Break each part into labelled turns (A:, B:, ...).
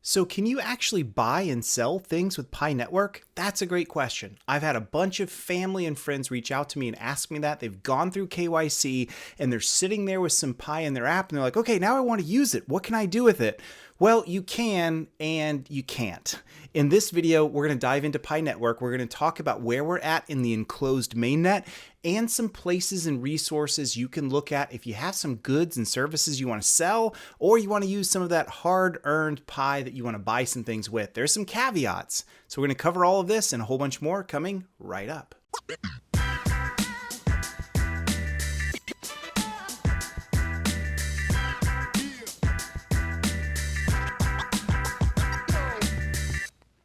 A: So can you actually buy and sell things with Pi Network? That's a great question. I've had a bunch of family and friends reach out to me and ask me that. They've gone through KYC and they're sitting there with some Pi in their app and they're like, okay, now I want to use it. What can I do with it? Well, you can and you can't. In this video, we're going to dive into Pi Network. We're going to talk about where we're at in the enclosed mainnet and some places and resources you can look at if you have some goods and services you want to sell, or you want to use some of that hard-earned Pi that you want to buy some things with. There's some caveats. So we're going to cover all of this and a whole bunch more coming right up.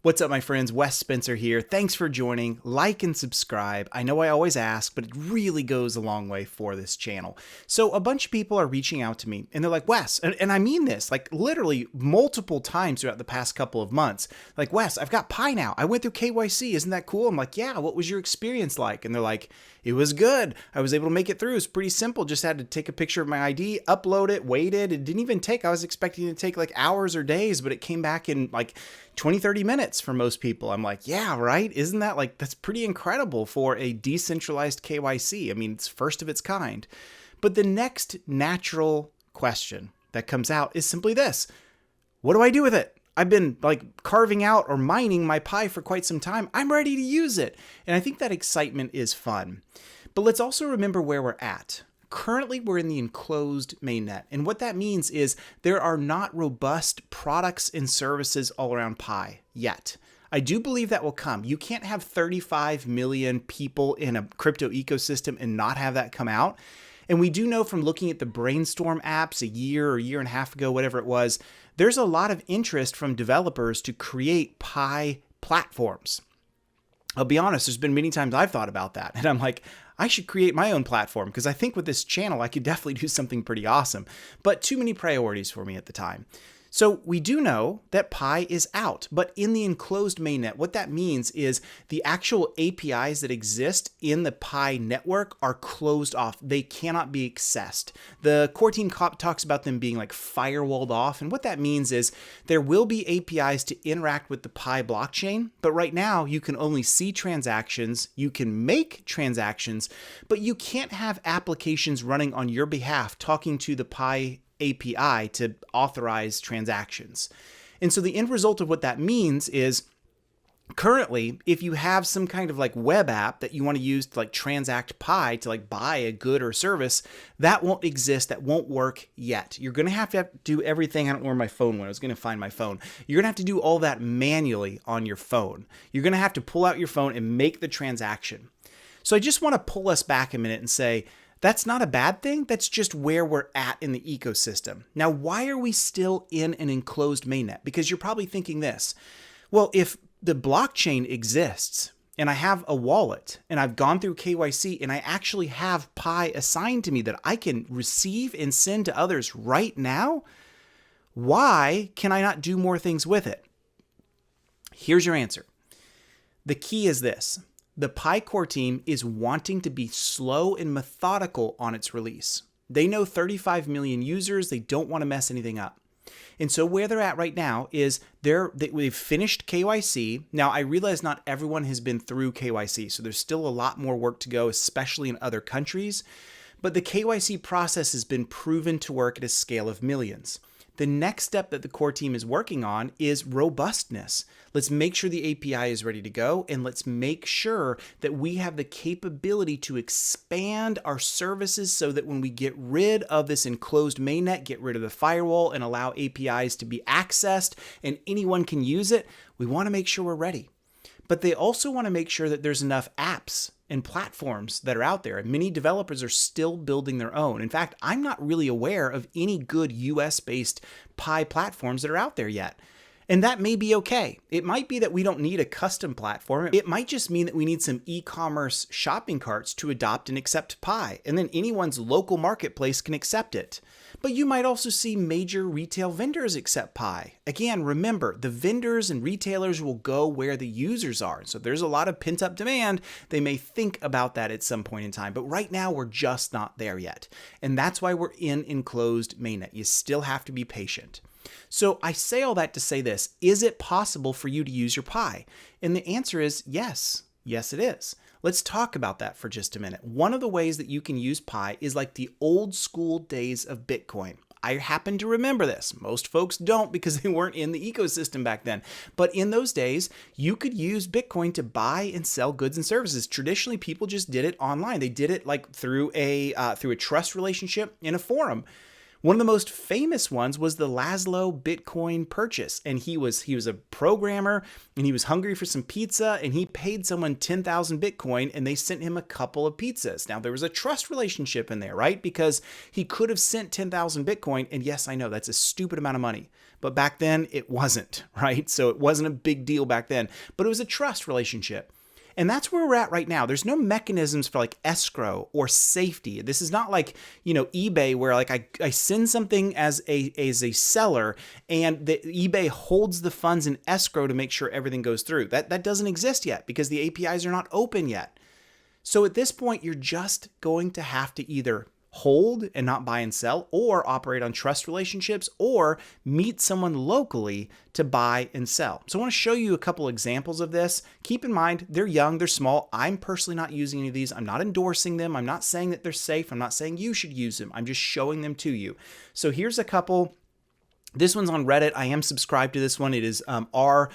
A: What's up, my friends? Wes Spencer here. Thanks for joining. Like and subscribe. I know I always ask, but it really goes a long way for this channel. So a bunch of people are reaching out to me and they're like, Wes, and I mean this, like literally multiple times throughout the past couple of months, like, Wes, I've got Pi now. I went through KYC. Isn't that cool? I'm like, yeah, what was your experience like? And they're like, it was good. I was able to make it through. It's pretty simple. Just had to take a picture of my ID, upload it, waited. It didn't even take, I was expecting it to take like hours or days, but it came back in like 20, 30 minutes for most people. I'm like, yeah, right? Isn't that like, that's pretty incredible for a decentralized KYC. I mean, it's first of its kind. But the next natural question that comes out is simply this. What do I do with it? I've been like carving out or mining my Pi for quite some time. I'm ready to use it. And I think that excitement is fun. But let's also remember where we're at. Currently, we're in the enclosed mainnet. And what that means is there are not robust products and services all around Pi yet. I do believe that will come. You can't have 35 million people in a crypto ecosystem and not have that come out. And we do know from looking at the Brainstorm apps a year or year and a half ago, whatever it was, there's a lot of interest from developers to create Pi platforms. I'll be honest, there's been many times I've thought about that. And I'm like, I should create my own platform because I think with this channel, I could definitely do something pretty awesome. But too many priorities for me at the time. So we do know that Pi is out, but in the enclosed mainnet, what that means is the actual APIs that exist in the Pi network are closed off. They cannot be accessed. The core team talks about them being like firewalled off. And what that means is there will be APIs to interact with the Pi blockchain, but right now you can only see transactions, you can make transactions, but you can't have applications running on your behalf talking to the Pi API to authorize transactions. And so the end result of what that means is currently, if you have some kind of like web app that you want to use to like transact Pi to like buy a good or service, that won't exist. That won't work yet. You're going to have to do everything. I don't know where my phone went. I was going to find my phone. You're going to have to do all that manually on your phone. You're going to have to pull out your phone and make the transaction. So I just want to pull us back a minute and say, that's not a bad thing. That's just where we're at in the ecosystem. Now, why are we still in an enclosed mainnet? Because you're probably thinking this. Well, if the blockchain exists and I have a wallet and I've gone through KYC and I actually have Pi assigned to me that I can receive and send to others right now, why can I not do more things with it? Here's your answer. The key is this. The Pi core team is wanting to be slow and methodical on its release. They know 35 million users. They don't want to mess anything up. And so where they're at right now is they've finished KYC. Now, I realize not everyone has been through KYC, so there's still a lot more work to go, especially in other countries. But the KYC process has been proven to work at a scale of millions. The next step that the core team is working on is robustness. Let's make sure the API is ready to go, and let's make sure that we have the capability to expand our services so that when we get rid of this enclosed mainnet, get rid of the firewall, and allow APIs to be accessed and anyone can use it, we want to make sure we're ready. But they also want to make sure that there's enough apps and platforms that are out there. And many developers are still building their own. In fact, I'm not really aware of any good US-based Pi platforms that are out there yet. And that may be okay. It might be that we don't need a custom platform. It might just mean that we need some e-commerce shopping carts to adopt and accept Pi, and then anyone's local marketplace can accept it. But you might also see major retail vendors accept Pi. Again, remember, the vendors and retailers will go where the users are. So if there's a lot of pent-up demand, they may think about that at some point in time. But right now, we're just not there yet. And that's why we're in enclosed mainnet. You still have to be patient. So I say all that to say this: is it possible for you to use your Pi? And the answer is yes. Yes, it is. Let's talk about that for just a minute. One of the ways that you can use Pi is like the old school days of Bitcoin. I happen to remember this. Most folks don't because they weren't in the ecosystem back then. But in those days, you could use Bitcoin to buy and sell goods and services. Traditionally, people just did it online. They did it like through a trust relationship in a forum. One of the most famous ones was the Laszlo Bitcoin purchase. And he was a programmer and he was hungry for some pizza and he paid someone 10,000 Bitcoin and they sent him a couple of pizzas. Now there was a trust relationship in there, right? Because he could have sent 10,000 Bitcoin. And yes, I know that's a stupid amount of money, but back then it wasn't, right? So it wasn't a big deal back then, but it was a trust relationship. And that's where we're at right now. There's no mechanisms for like escrow or safety. This is not like, eBay where like I send something as a seller and the eBay holds the funds in escrow to make sure everything goes through. That doesn't exist yet because the APIs are not open yet. So at this point, you're just going to have to either hold and not buy and sell, or operate on trust relationships, or meet someone locally to buy and sell. So I want to show you a couple examples of this. Keep in mind, they're young, they're small. I'm personally not using any of these. I'm not endorsing them. I'm not saying that they're safe. I'm not saying you should use them. I'm just showing them to you. So here's a couple. This one's on Reddit. I am subscribed to this one. It is r/localpi,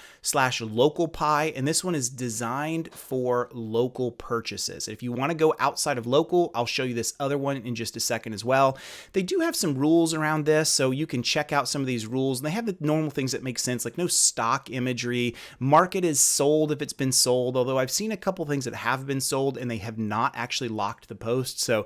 A: and this one is designed for local purchases. If you want to go outside of local, I'll show you this other one in just a second as well. They do have some rules around this, so you can check out some of these rules. And they have the normal things that make sense, like no stock imagery. Market is sold if it's been sold, although I've seen a couple things that have been sold and they have not actually locked the post, so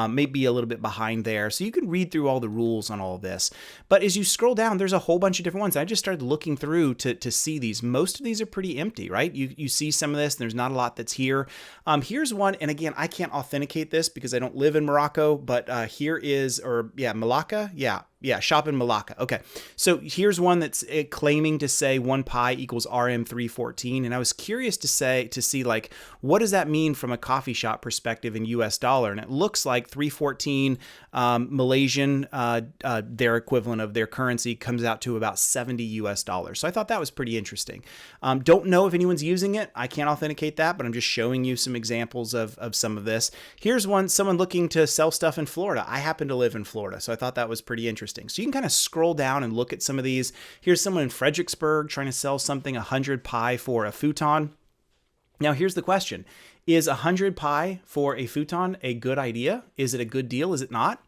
A: maybe a little bit behind there. So you can read through all the rules on all of this. But as you scroll down, there's a whole bunch of different ones. I just started looking through to see these. Most of these are pretty empty, right? You see some of this, and there's not a lot that's here. Here's one, and again, I can't authenticate this because I don't live in Morocco, but here is, Malacca? Yeah, shop in Malacca. Okay, so here's one that's claiming to say 1 pi equals RM314, and I was curious to see like, what does that mean from a coffee shop perspective in US dollar? And it looks like 314 Malaysian, their equivalent of their currency, comes out to about 70 US dollars. So I thought that was pretty interesting. Don't know if anyone's using it. I can't authenticate that, but I'm just showing you some examples of some of this. Here's one, someone looking to sell stuff in Florida. I happen to live in Florida, so I thought that was pretty interesting. So you can kind of scroll down and look at some of these. Here's someone in Fredericksburg trying to sell something 100 pi for a futon. Now here's the question. Is 100 pi for a futon a good idea? Is it a good deal? Is it not?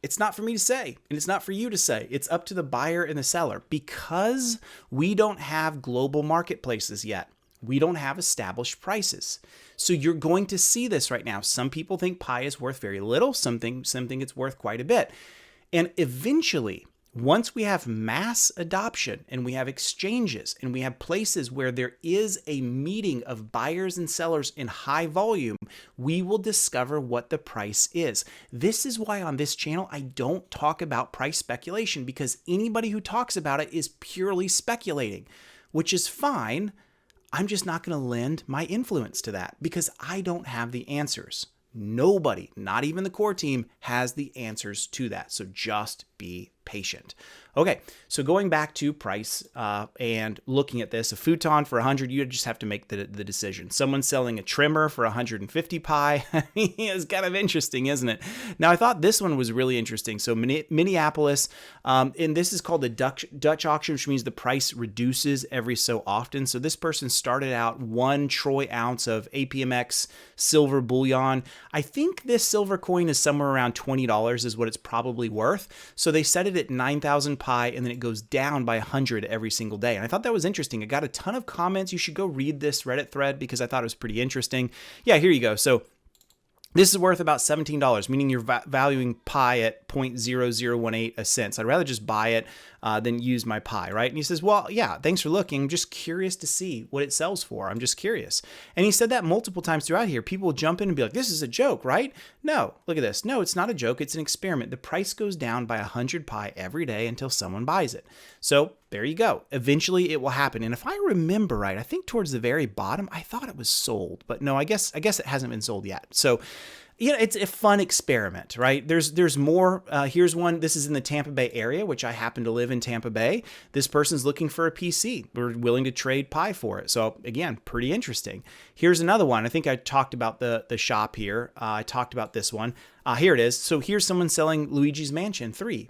A: It's not for me to say, and it's not for you to say. It's up to the buyer and the seller, because we don't have global marketplaces yet. We don't have established prices. So you're going to see this right now. Some people think pi is worth very little. Some think it's worth quite a bit. And eventually, once we have mass adoption and we have exchanges and we have places where there is a meeting of buyers and sellers in high volume, we will discover what the price is. This is why on this channel, I don't talk about price speculation, because anybody who talks about it is purely speculating, which is fine. I'm just not going to lend my influence to that because I don't have the answers. Nobody, not even the core team, has the answers to that. So just be patient. Okay, so going back to price and looking at this, a futon for 100, you just have to make the decision. Someone selling a trimmer for 150 pi is kind of interesting, isn't it? Now, I thought this one was really interesting. So Minneapolis, and this is called the Dutch auction, which means the price reduces every so often. So this person started out 1 troy ounce of APMX silver bullion. I think this silver coin is somewhere around $20 is what it's probably worth. So they set it at 9,000 pi, and then it goes down by 100 every single day. And I thought that was interesting. I got a ton of comments. You should go read this Reddit thread because I thought it was pretty interesting. Yeah, here you go. So this is worth about $17, meaning you're valuing pi at 0.0018 a cent. So I'd rather just buy it than use my pi, right? And he says, well, yeah, thanks for looking. I'm just curious to see what it sells for. I'm just curious. And he said that multiple times throughout here. People will jump in and be like, this is a joke, right? No, look at this. No, it's not a joke. It's an experiment. The price goes down by 100 pi every day until someone buys it. So there you go. Eventually it will happen. And if I remember right, I think towards the very bottom, I thought it was sold, but no, I guess it hasn't been sold yet. So it's a fun experiment, right? There's more. Here's one. This is in the Tampa Bay area, which I happen to live in Tampa Bay. This person's looking for a PC. We're willing to trade pi for it. So again, pretty interesting. Here's another one. I think I talked about the shop here. I talked about this one. Here it is. So here's someone selling Luigi's Mansion 3.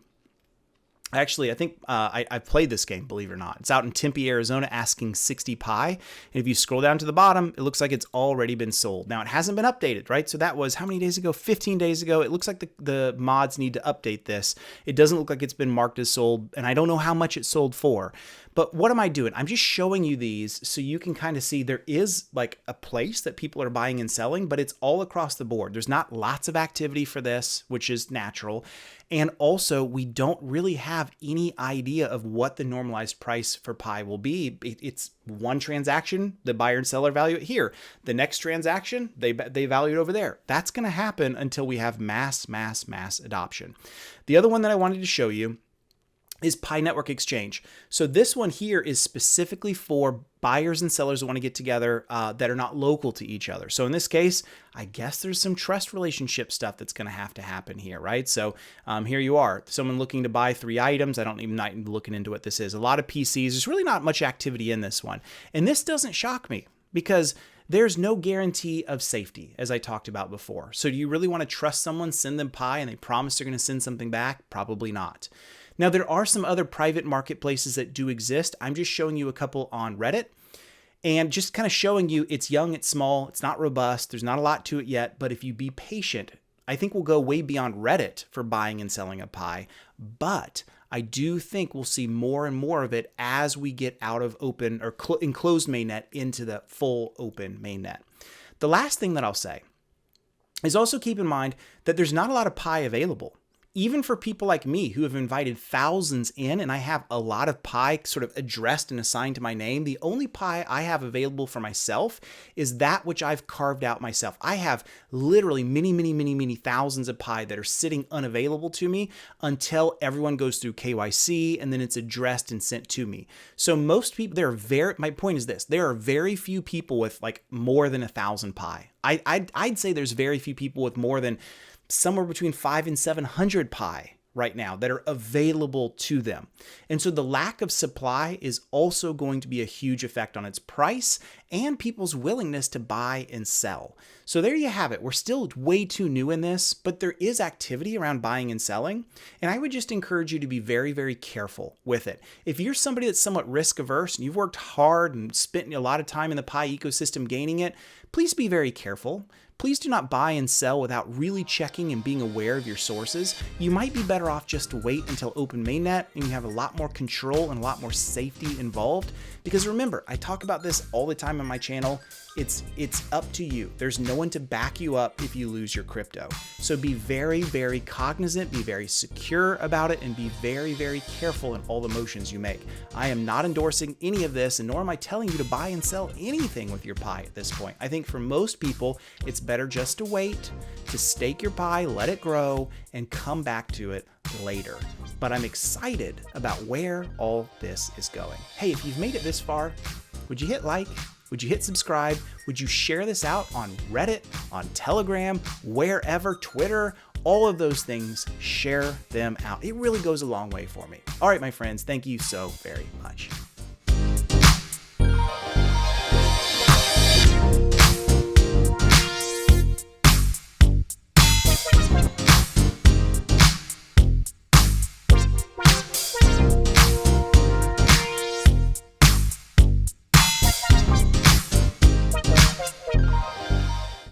A: Actually, I think I've played this game, believe it or not. It's out in Tempe, Arizona, asking 60 pi. And if you scroll down to the bottom, it looks like it's already been sold. Now, it hasn't been updated, right? So that was how many days ago? 15 days ago. It looks like the mods need to update this. It doesn't look like it's been marked as sold, and I don't know how much it sold for. But what am I doing? I'm just showing you these so you can kind of see there is like a place that people are buying and selling, but it's all across the board. There's not lots of activity for this, which is natural. And also, we don't really have any idea of what the normalized price for pi will be. It's one transaction, the buyer and seller value it here. The next transaction, they value it over there. That's going to happen until we have mass adoption. The other one that I wanted to show you is Pi Network Exchange. So this one here is specifically for buyers and sellers that want to get together that are not local to each other. So in this case, I guess there's some trust relationship stuff that's going to have to happen here, right? So here you are, someone looking to buy 3 items. I'm not even looking into what this is. A lot of PCs. There's really not much activity in this one. And this doesn't shock me because there's no guarantee of safety, as I talked about before. So do you really want to trust someone, send them pi, and they promise they're going to send something back? Probably not. Now, there are some other private marketplaces that do exist. I'm just showing you a couple on Reddit and just kind of showing you it's young, it's small, it's not robust. There's not a lot to it yet, but if you be patient, I think we'll go way beyond Reddit for buying and selling a pi. But I do think we'll see more and more of it as we get out of open or enclosed mainnet into the full open mainnet. The last thing that I'll say is also keep in mind that there's not a lot of pi available. Even for people like me who have invited thousands in and I have a lot of pi sort of addressed and assigned to my name, the only pi I have available for myself is that which I've carved out myself. I have literally many thousands of pi that are sitting unavailable to me until everyone goes through KYC and then it's addressed and sent to me. So most people, my point is this, there are very few people with like more than 1,000 pi. I'd say there's very few people with more than somewhere between 500 and 700 pi right now that are available to them. And so the lack of supply is also going to be a huge effect on its price and people's willingness to buy and sell. So there you have it. We're still way too new in this, but there is activity around buying and selling. And I would just encourage you to be very careful with it. If you're somebody that's somewhat risk averse and you've worked hard and spent a lot of time in the pi ecosystem gaining it, please be very careful. Please do not buy and sell without really checking and being aware of your sources. You might be better off just to wait until open mainnet and you have a lot more control and a lot more safety involved. Because remember, I talk about this all the time on my channel. It's up to you. There's no one to back you up if you lose your crypto. So be very cognizant, be very secure about it, and be very careful in all the motions you make. I am not endorsing any of this, and nor am I telling you to buy and sell anything with your pi at this point. I think for most people, it's better just to wait, to stake your pi, let it grow, and come back to it later. But I'm excited about where all this is going. Hey, if you've made it this far, would you hit like? Would you hit subscribe? Would you share this out on Reddit, on Telegram, wherever, Twitter, all of those things, share them out. It really goes a long way for me. All right, my friends, thank you so very much.